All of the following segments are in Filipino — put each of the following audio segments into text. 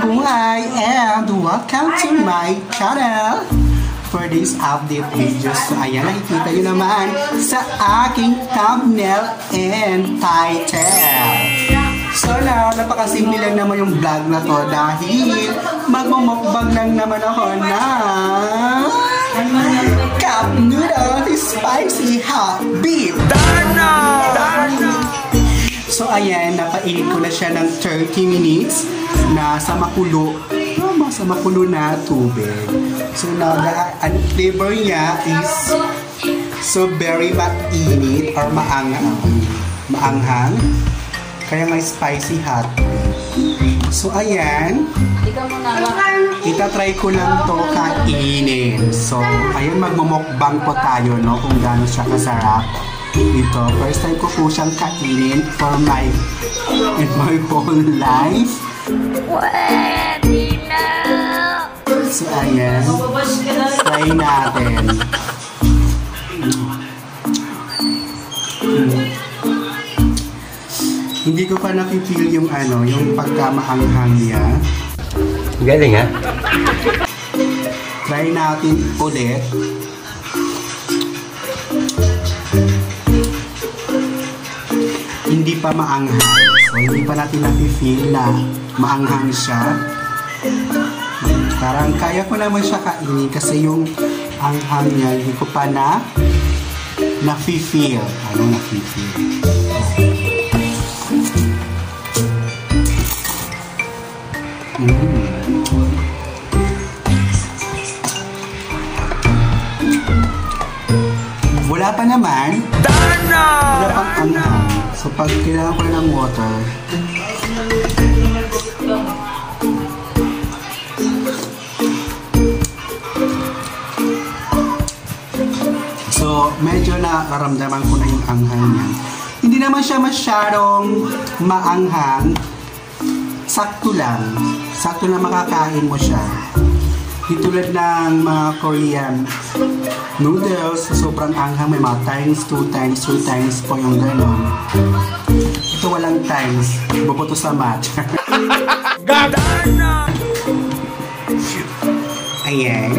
buhay and welcome to my channel for this update videos. So ayan, nakikita nyo naman sa aking thumbnail and title. So now, napakasimple lang naman yung vlog na to dahil magmumukbang lang naman ako ng cup noodle spicy hot beef. So ayan, napainit ko na siya ng 30 minutes na sa makulo na tubig. So now, ang flavor niya is so very mainit or maanghang. Kaya may spicy hot. So ayan, itatry ko lang to kainin. So ayan, magmumukbang po tayo, no, kung gaano siya kasarap. Ito, first time ko po siyang kainin for in my whole life. So ayan, try natin. Hindi ko pa nakifeel yung yung pagkamaanghang niya. Galing ha? Try natin ulit. Hindi pa maanghang. So, hindi pa natin nakifeel na maanghang siya. Parang kaya ko naman siya kainin kasi yung anghang niya, hindi ko pa na-feel. Na-feel? Wala pa naman. Wala pang anghang. So pag kailangan ko na ng water, so medyo nakaramdaman ko na yung anghang niya. Hindi naman siya masyadong maanghang. Sakto lang. Sakto na makakain mo siya. Di tulad ng mga Korean noodles, sobrang anghang, may mga times, 2 times, 3 times po yung gano'n. Ito walang times, boboto sa match. Ayan.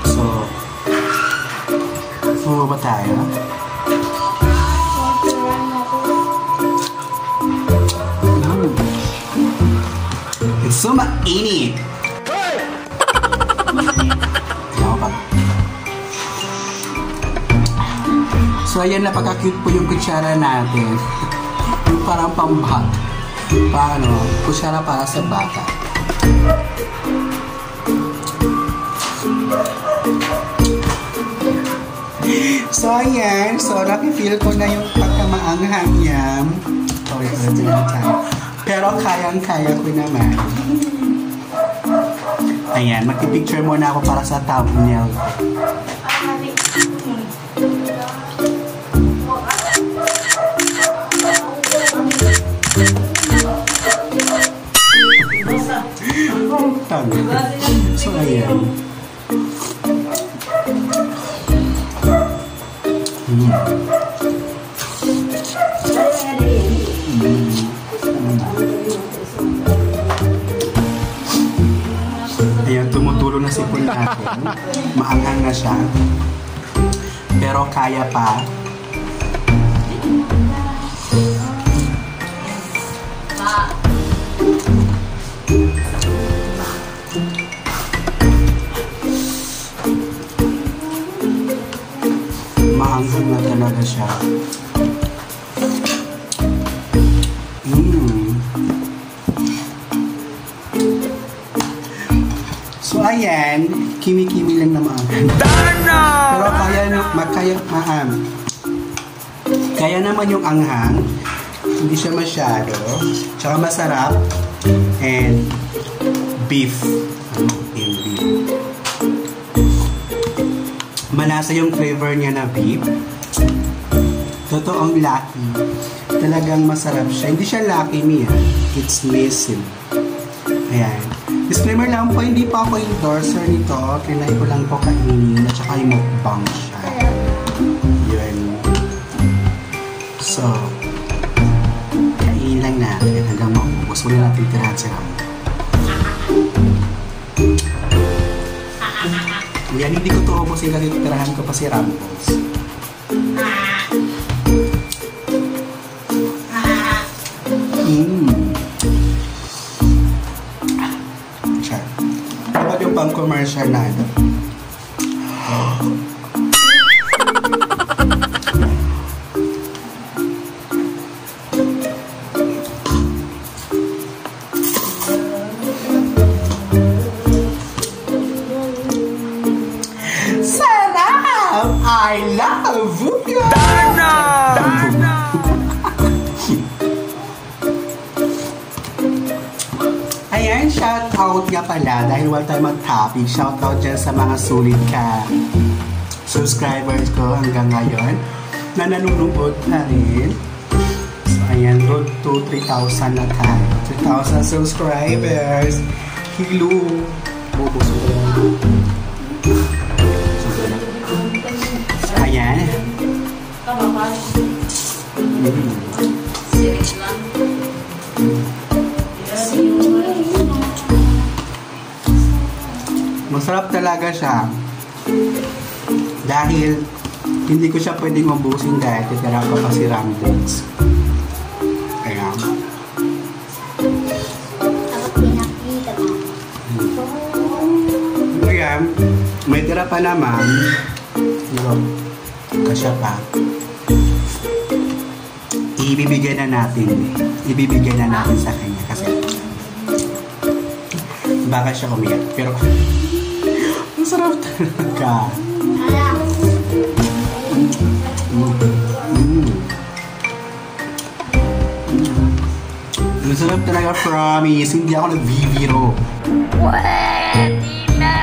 So, bumaba tayo. It's so mainit. So ayan, napaka-cute po yung kutsara natin. Yung parang pambat. Kutsara para sa bata. So ayan, so nakifeel ko na yung pagkamaanghang niya. Pero kayang-kaya ko naman. Ayan, magpipicture muna ako para sa thumbnail. So ayan. Ayan, tumutulo na sipon natin. Maanghang na siya. Pero kaya pa. Maanghang na talaga siya. So ayan, kimi-kimi lang na maanghang. Pero kaya naman yung anghang. Hindi siya masyado. Tsaka masarap. And beef. Malasa yung flavor niya na beef. Totoong lucky. Talagang masarap siya. Hindi siya lucky niya. It's missing. Ayan. Disclaimer lang po, hindi pa ako endorser nito. Kailangan ko lang po kainin at saka yung mukbang siya. Yun. So, kainin lang natin hanggang maubos. Wala natin tirahan sa kami. Yan, hindi ko ito ubusin kasi titirahan ko pa si Rambos. Siya. Dapat yung pang commercial na ano. Sarap! I love you! Darna! Ayan, shout out nga pala dahil wala tayo mag-topic. Shout out dyan sa mga sulit ka subscribers ko hanggang ngayon na nanonood na rin. So, ayan, road to 3,000 na tayo. 3,000 subscribers. Hello! Bubuso ko lang. Ayan. Masarap talaga siya. Dahil hindi ko siya pwedeng ubusin dahil titira ko pa si Ramdex. Kaya kaya may tira pa naman. Kasya pa. Ibibigay na natin sa kanya kasi baka siya umiyak pero masarap talaga. Masarap talaga, promise. Hindi ako nagbibiro. Pwede na!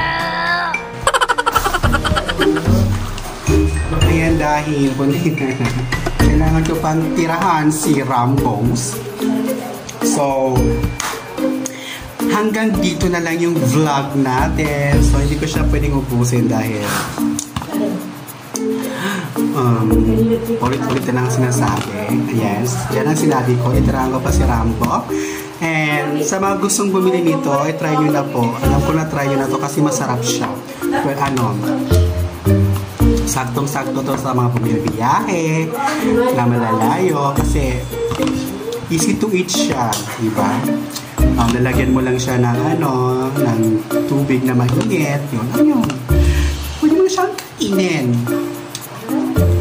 Ayan, dahil kailangan ko pang tirahan si Rambos. So, hanggang dito na lang yung vlog natin. So, hindi ko siya pwedeng ubusin dahil ulit-ulit na lang sinasabi. Yes, yan ang sinabi ko. Itirahan ko pa si Rambo. And sa mga gustong bumili nito, i-try nyo na po. Alam ko na try nyo na to kasi masarap siya. Well, saktong-sakto to sa mga pumilibiyahe na malalayo kasi easy to eat siya, diba? Lalagyan mo lang siya ng ng tubig na mainit, yun, pwede mo siyang kainin.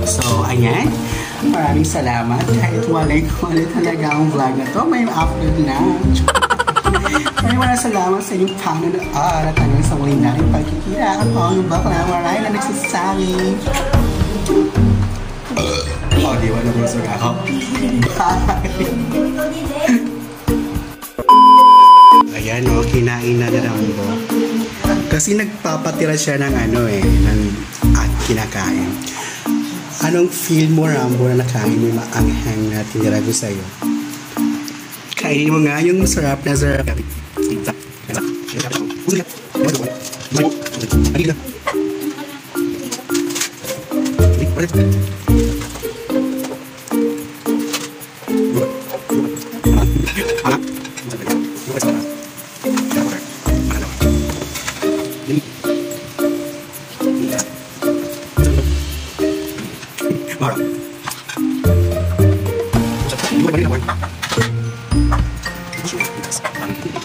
So, ayan, maraming salamat kahit walay talaga ang vlog na to, may after lunch. Maraming salamat sa inyong panonood at hanggang sa muli natin pagkikita. Ako yung bakla maray na nagsasabi. Di ba naman sa ako? Ayan kinain na ni Rambo. Kasi nagpapatira siya ng ng kinakain. Anong feel mo, Rambo, na nakain mo yung maanghang na tinira ko sa'yo? Kainin mo nga yung masarap na sarap. Thank you.